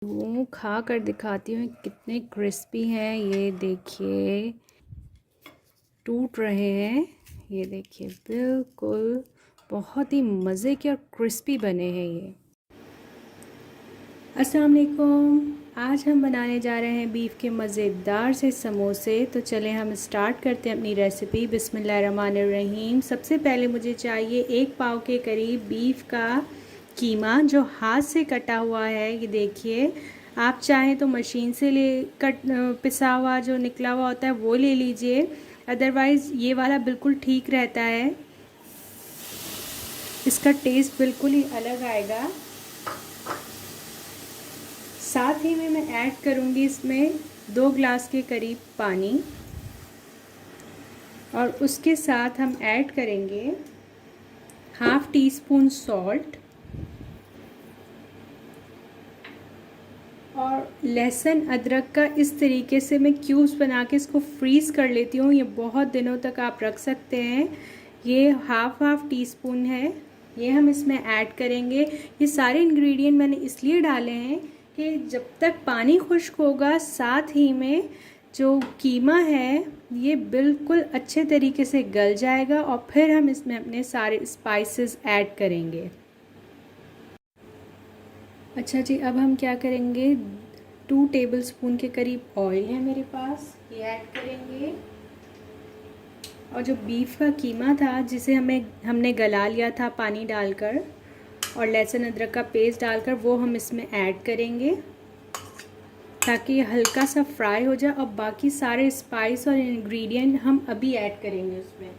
खा कर दिखाती हूँ कितने क्रिस्पी हैं। ये देखिए टूट रहे हैं। ये देखिए बिल्कुल बहुत ही मज़े के और क्रिस्पी बने हैं ये। अस्सलाम वालेकुम। आज हम बनाने जा रहे हैं बीफ के मज़ेदार से समोसे। तो चलें हम स्टार्ट करते हैं अपनी रेसिपी। बिस्मिल्लाहिर्रहमानिर्रहीम। सबसे पहले मुझे चाहिए 1 पाव के करीब बीफ का कीमा जो हाथ से कटा हुआ है। ये देखिए, आप चाहें तो मशीन से पिसा हुआ जो निकला हुआ होता है वो ले लीजिए, अदरवाइज़ ये वाला बिल्कुल ठीक रहता है। इसका टेस्ट बिल्कुल ही अलग आएगा। साथ ही में मैं ऐड करूँगी इसमें 2 गिलास के करीब पानी, और उसके साथ हम ऐड करेंगे हाफ़ टी स्पून सॉल्ट और लहसुन अदरक का इस तरीके से मैं क्यूब्स बना के इसको फ्रीज़ कर लेती हूँ। ये बहुत दिनों तक आप रख सकते हैं। ये हाफ़ टी स्पून है, ये हम इसमें ऐड करेंगे। ये सारे इंग्रेडिएंट मैंने इसलिए डाले हैं कि जब तक पानी खुश्क होगा साथ ही में जो कीमा है ये बिल्कुल अच्छे तरीके से गल जाएगा, और फिर हम इसमें अपने सारे स्पाइसेस ऐड करेंगे। अच्छा जी, अब हम क्या करेंगे, 2 टेबलस्पून के करीब ऑयल है मेरे पास, ये ऐड करेंगे। और जो बीफ का कीमा था जिसे हमने गला लिया था पानी डालकर और लहसुन अदरक का पेस्ट डालकर, वो हम इसमें ऐड करेंगे ताकि ये हल्का सा फ्राई हो जाए। और बाकी सारे स्पाइस और इंग्रेडिएंट हम अभी ऐड करेंगे उसमें।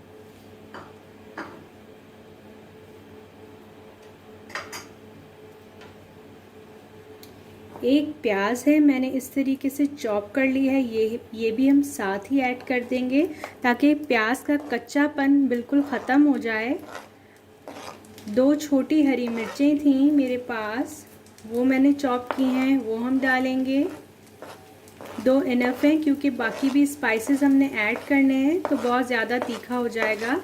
एक प्याज है, मैंने इस तरीके से चॉप कर ली है, ये भी हम साथ ही ऐड कर देंगे ताकि प्याज का कच्चापन बिल्कुल ख़त्म हो जाए। 2 छोटी हरी मिर्चें थी मेरे पास, वो मैंने चॉप की हैं, वो हम डालेंगे। 2 इनफ हैं क्योंकि बाकी भी स्पाइसेस हमने ऐड करने हैं तो बहुत ज़्यादा तीखा हो जाएगा।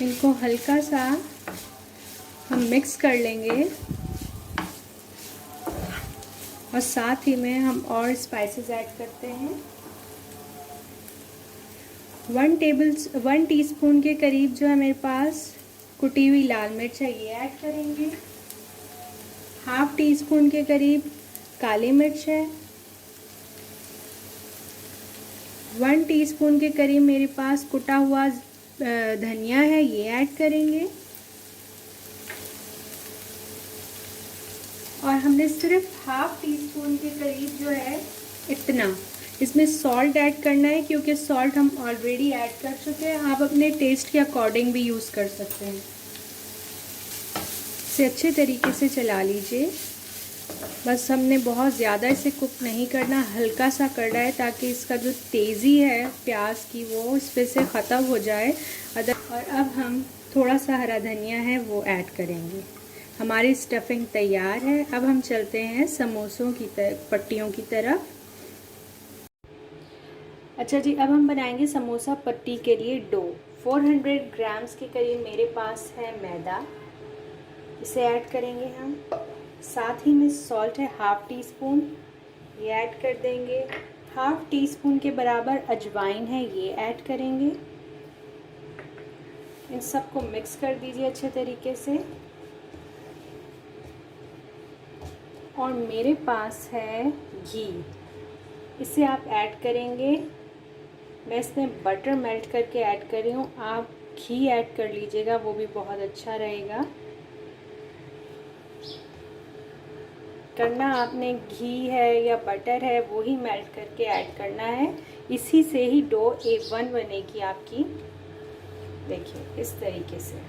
इनको हल्का सा हम मिक्स कर लेंगे और साथ ही में हम और स्पाइसेस ऐड करते हैं। 1 टीस्पून के करीब जो है मेरे पास कुटी हुई लाल मिर्च है, ये ऐड करेंगे। हाफ़ टी स्पून के करीब काली मिर्च है। 1 टीस्पून के करीब मेरे पास कुटा हुआ धनिया है, ये ऐड करेंगे। और हमने सिर्फ हाफ़ टी स्पून के करीब जो है इतना इसमें सॉल्ट ऐड करना है, क्योंकि सॉल्ट हम ऑलरेडी ऐड कर चुके हैं। आप अपने टेस्ट के अकॉर्डिंग भी यूज़ कर सकते हैं। इसे अच्छे तरीके से चला लीजिए। बस हमने बहुत ज़्यादा इसे कुक नहीं करना, हल्का सा करना है ताकि इसका जो तेज़ी है प्याज की वो इस पे से ख़त्म हो जाए। और अब हम थोड़ा सा हरा धनिया है वो ऐड करेंगे। हमारी स्टफिंग तैयार है। अब हम चलते हैं समोसों की पट्टियों की तरफ। अच्छा जी, अब हम बनाएंगे समोसा पट्टी के लिए डो। 400 ग्राम्स के करीब मेरे पास है मैदा, इसे ऐड करेंगे हम। साथ ही में सॉल्ट है हाफ़ टी स्पून, ये ऐड कर देंगे। हाफ़ टी स्पून के बराबर अजवाइन है, ये ऐड करेंगे। इन सबको मिक्स कर दीजिए अच्छे तरीके से। और मेरे पास है घी, इसे आप ऐड करेंगे। मैं इसमें बटर मेल्ट करके ऐड कर रही हूँ, आप घी ऐड कर लीजिएगा, वो भी बहुत अच्छा रहेगा। करना आपने घी है या बटर है वो ही मेल्ट करके ऐड करना है। इसी से ही डो A1 बनेगी आपकी। देखिए इस तरीके से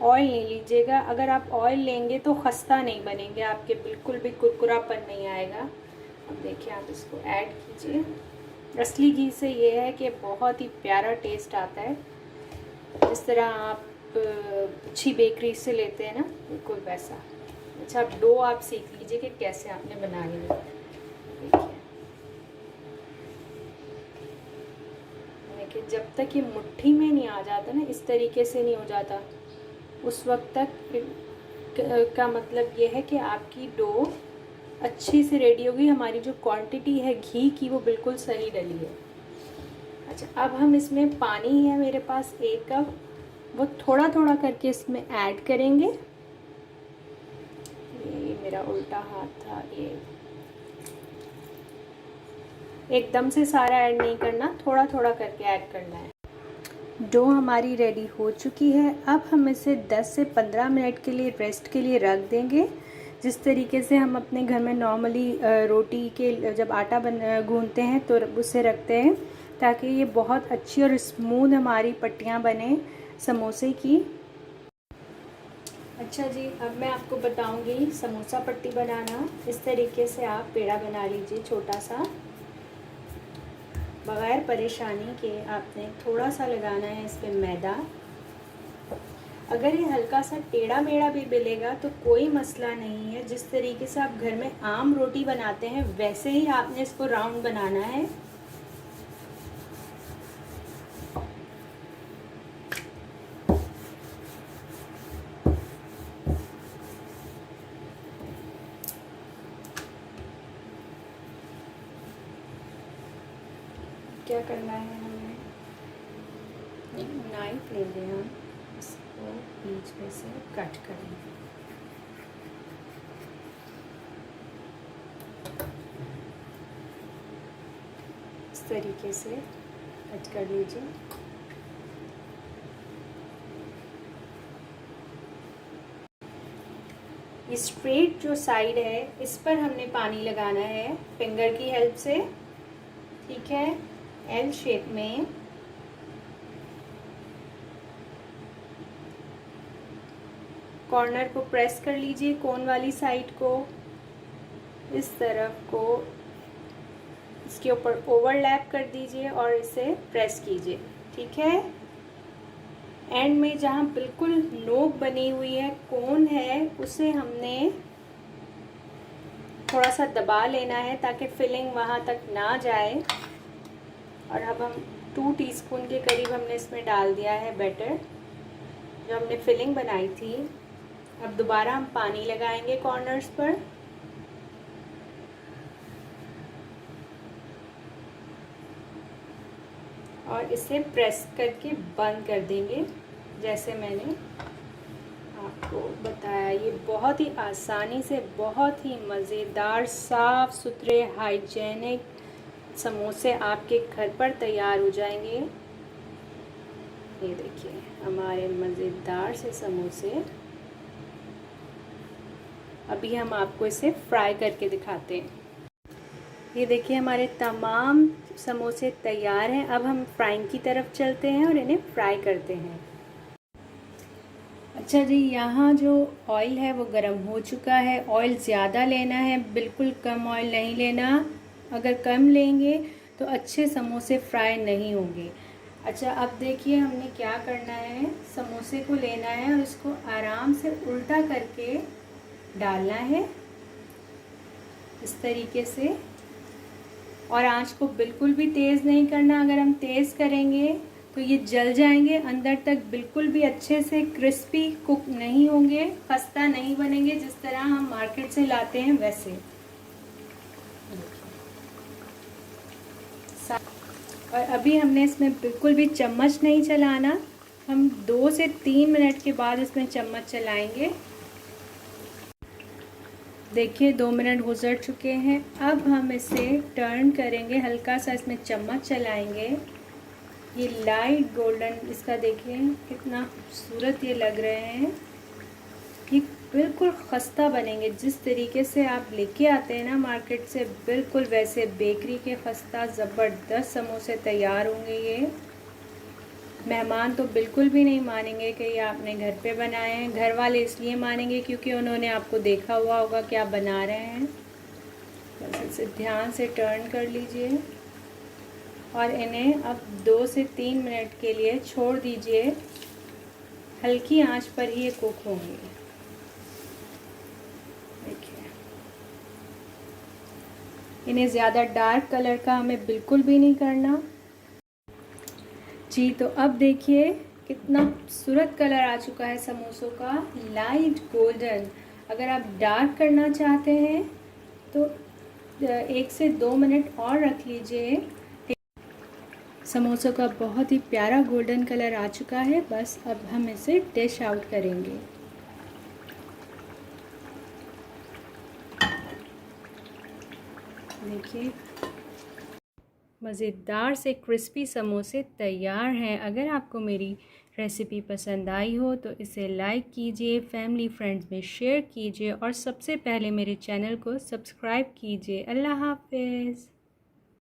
ऑयल ले लीजिएगा। अगर आप ऑयल लेंगे तो खस्ता नहीं बनेंगे आपके, बिल्कुल भी कुरकुरापन नहीं आएगा। अब देखिए आप इसको ऐड कीजिए। असली घी से ये है कि बहुत ही प्यारा टेस्ट आता है, जिस तरह आप अच्छी बेकरी से लेते हैं ना, बिल्कुल वैसा। अच्छा, अब डो आप सीख लीजिए कि कैसे आपने बनानी है। देखिए जब तक ये मुट्ठी में नहीं आ जाता ना, इस तरीके से नहीं हो जाता, उस वक्त तक का मतलब ये है कि आपकी डो अच्छी से रेडी होगी। हमारी जो क्वांटिटी है घी की वो बिल्कुल सही डली है। अच्छा, अब हम इसमें पानी है मेरे पास 1 कप, वो थोड़ा थोड़ा करके इसमें ऐड करेंगे। ये मेरा उल्टा हाथ था, ये एकदम से सारा ऐड नहीं करना, थोड़ा थोड़ा करके ऐड करना है। डो हमारी रेडी हो चुकी है। अब हम इसे 10 से 15 मिनट के लिए रेस्ट के लिए रख देंगे। जिस तरीके से हम अपने घर में नॉर्मली रोटी के जब आटा गूंथते हैं तो उसे रखते हैं, ताकि ये बहुत अच्छी और स्मूथ हमारी पट्टियाँ बने समोसे की। अच्छा जी, अब मैं आपको बताऊंगी समोसा पट्टी बनाना। इस तरीके से आप पेड़ा बना लीजिए छोटा सा, बगैर परेशानी के। आपने थोड़ा सा लगाना है इस पर मैदा। अगर ये हल्का सा टेढ़ा मेढ़ा भी बेलेगा तो कोई मसला नहीं है। जिस तरीके से आप घर में आम रोटी बनाते हैं वैसे ही आपने इसको राउंड बनाना है। क्या करना है, हमें एक नाइफ लेंगे, हम इसको बीच में से कट करेंगे। इस तरीके से कट कर लीजिए। स्ट्रेट जो साइड है इस पर हमने पानी लगाना है फिंगर की हेल्प से, ठीक है। एल शेप में कॉर्नर को प्रेस कर लीजिए, कोन वाली साइड को, इस तरफ को इसके ऊपर ओवरलैप कर दीजिए और इसे प्रेस कीजिए, ठीक है। एंड में जहाँ बिल्कुल नोक बनी हुई है, कोन है, उसे हमने थोड़ा सा दबा लेना है ताकि फिलिंग वहाँ तक ना जाए। और अब हम 2 टीस्पून के करीब हमने इसमें डाल दिया है बैटर जो हमने फिलिंग बनाई थी। अब दोबारा हम पानी लगाएंगे कॉर्नर्स पर। और इसे प्रेस करके बंद कर देंगे जैसे मैंने आपको बताया। ये बहुत ही आसानी से बहुत ही मज़ेदार, साफ़ सुथरे, हाइजेनिक समोसे आपके घर पर तैयार हो जाएंगे। ये देखिए हमारे मज़ेदार से समोसे। अभी हम आपको इसे फ्राई करके दिखाते हैं। ये देखिए हमारे तमाम समोसे तैयार हैं। अब हम फ्राइंग की तरफ चलते हैं और इन्हें फ्राई करते हैं। अच्छा जी, यहाँ जो ऑयल है वो गर्म हो चुका है। ऑयल ज़्यादा लेना है, बिल्कुल कम ऑयल नहीं लेना। अगर कम लेंगे तो अच्छे समोसे फ्राई नहीं होंगे। अच्छा, अब देखिए हमने क्या करना है। समोसे को लेना है और इसको आराम से उल्टा करके डालना है इस तरीके से। और आंच को बिल्कुल भी तेज़ नहीं करना। अगर हम तेज़ करेंगे तो ये जल जाएंगे, अंदर तक बिल्कुल भी अच्छे से क्रिस्पी कुक नहीं होंगे, खस्ता नहीं बनेंगे जिस तरह हम मार्केट से लाते हैं वैसे। और अभी हमने इसमें बिल्कुल भी चम्मच नहीं चलाना। हम 2 से 3 मिनट के बाद इसमें चम्मच चलाएंगे। देखिए 2 मिनट गुजर चुके हैं। अब हम इसे टर्न करेंगे, हल्का सा इसमें चम्मच चलाएंगे। ये लाइट गोल्डन, इसका देखिए कितना खूबसूरत ये लग रहे हैं। ये बिल्कुल खस्ता बनेंगे जिस तरीके से आप लेके आते हैं ना मार्केट से, बिल्कुल वैसे बेकरी के खस्ता ज़बरदस्त समोसे तैयार होंगे। ये मेहमान तो बिल्कुल भी नहीं मानेंगे कि ये आपने घर पे बनाए हैं। घर वाले इसलिए मानेंगे क्योंकि उन्होंने आपको देखा हुआ होगा कि आप बना रहे हैं। बस इसे ध्यान से टर्न कर लीजिए और इन्हें अब 2 से 3 मिनट के लिए छोड़ दीजिए। हल्की आंच पर ही ये कुक होंगे। देखिए इन्हें ज़्यादा डार्क कलर का हमें बिल्कुल भी नहीं करना जी। तो अब देखिए कितना खूबसूरत कलर आ चुका है समोसों का, लाइट गोल्डन। अगर आप डार्क करना चाहते हैं तो 1 से 2 मिनट और रख लीजिए। समोसों का बहुत ही प्यारा गोल्डन कलर आ चुका है। बस अब हम इसे डिश आउट करेंगे। देखिए, मज़ेदार से क्रिस्पी समोसे तैयार हैं। अगर आपको मेरी रेसिपी पसंद आई हो तो इसे लाइक कीजिए, फैमिली फ्रेंड्स में शेयर कीजिए और सबसे पहले मेरे चैनल को सब्सक्राइब कीजिए। अल्लाह हाफ़िज़।